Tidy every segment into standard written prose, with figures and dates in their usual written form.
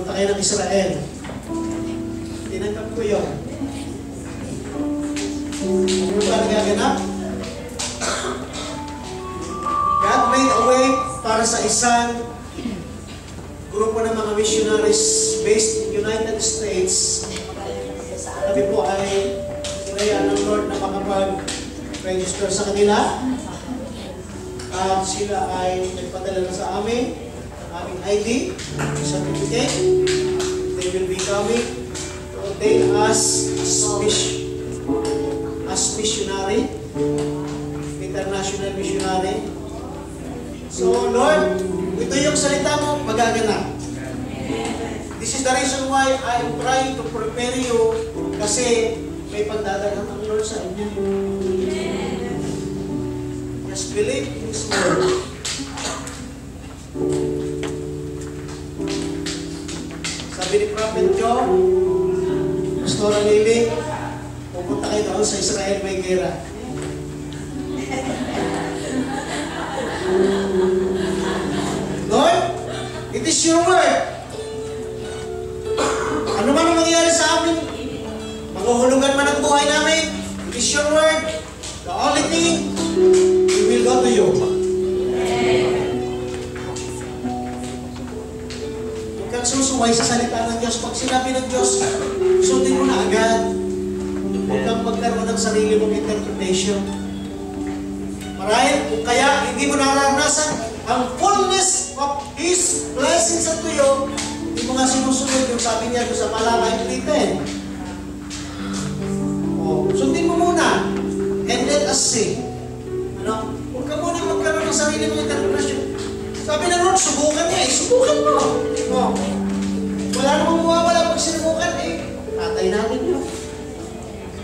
Pupunta kayo ng Israel. Tinanggap ko yun. Ano ba nagaganap? God made a way para sa isang grupo ng mga missionaries based in United States. Kami po ay sinayaan ng Lord na makapag-register sa kanila. At sila ay nagpadala na sa amin ng aming ID, certificate. They will be coming to ordain us as missionary, international missionary. So, Lord, ito yung salita mo, magaganap. This is the reason why I'm trying to prepare you kasi may pagdadalhan ang Lord sa inyo. Just believe in His word. Sabi ni Prophet Joe, Pastora Lily, pupunta kayo doon sa Israel, may gera. Lord, it is your word. Ano man ang mangyayari sa amin, maghuhulugan man ang buhay namin, it is your word. The only thing, we will go to you. Huwag kang susuway sa salita ng Diyos. Pag sinabi ng Diyos, sundin mo na agad. Huwag kang magkaroon ng sarili mong interpretation. Marahil, kung kaya hindi mo nararanasan ang fullness of His blessings unto you, hindi mo nga sinusunod yung sabi niya sa Malakay 3:10. Sundin mo muna. And let us see. Ano? Huwag ka muna magkaroon ng sarili mong interpretation. Sabi ng Lord, subukan niya. Subukan mo. Wala namang mawawala pag sinubukan. Tatay natin yun.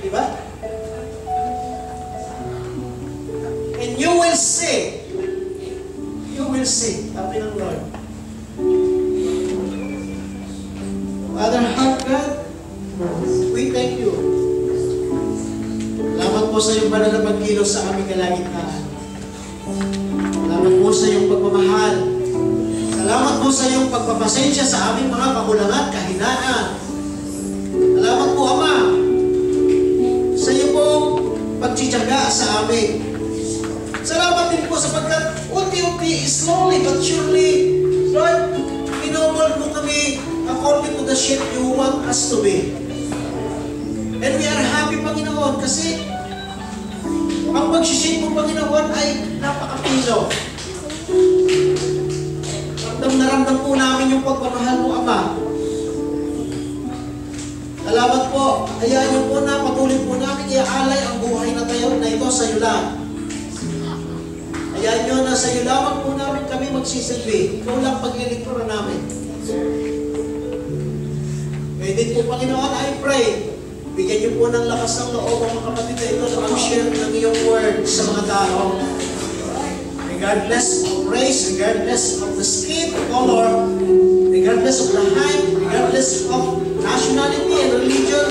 Diba? And you will see. You will see. Sabi ng Lord. Father, heart God, we thank you. Salamat po sa iyong banal na pagkilos sa aming kalagitnaan. Salamat po sa iyong pagmamahal. Salamat po sa iyong pagpapasensya sa aming mga kakulangan, kahinaan. Salamat po, Ama, sa iyong pong pagtsitsaga sa amin. Salamat din po sapagkat unti-unti, slowly but surely, Lord, pinomold mo kami according to the shape you want us to be. And we are happy, Panginoon, kasi ang pagsishape mo, Panginoon, ay napakapino. Ramdam na ramdam po namin yung pagmamahal mo, Ama. Salamat po. Hayaan niyo po na patuloy po namin iaalay ang buhay na tayo na ito sa iyo lang. Hayaan niyo na sa iyo lamang po namin kami magsisilbi. Ikaw lang paglilingkuran namin. Kaya din po, Panginoon, I pray, bigyan niyo po ng lakas ng loob ang mga kapatid na ito na mag-share ng iyong word sa mga tao. Regardless of race, regardless of the skin color, regardless of the height, regardless of nationality and religion,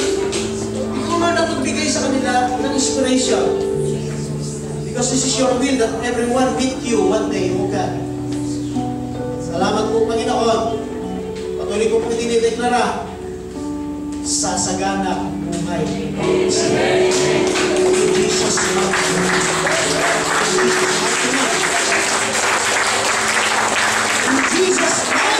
ikaw man ang magbigay sa kanila ng inspiration. Because this is your will that everyone meet you one day, O God. Salamat po, Panginoon. Patuloy ko po dinideklara, sasagana ang buhay. In Jesus' name. In Jesus' name.